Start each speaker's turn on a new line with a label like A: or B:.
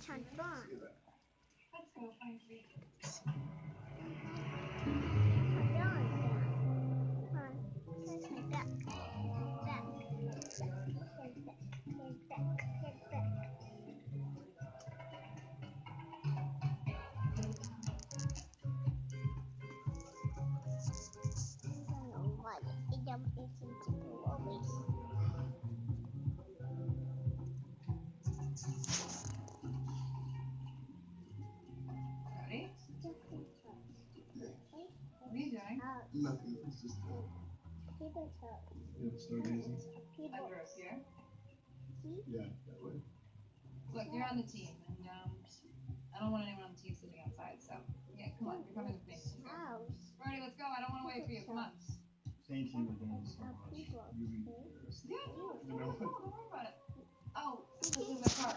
A: transform.
B: Let's go find Kate. Ready? What are you doing?
A: Nothing. It's just stargazing.
B: Under us here.
A: Yeah, that way.
B: Look, you're on the team, and I don't want anyone on the team sitting outside. So yeah, come on, you're coming with me. Let's go. Brody, let's go. I don't want to wait for you. Come on.
A: Thank you again so much. You
B: Yeah, no, let's go. Don't worry about it. Oh, this is my car.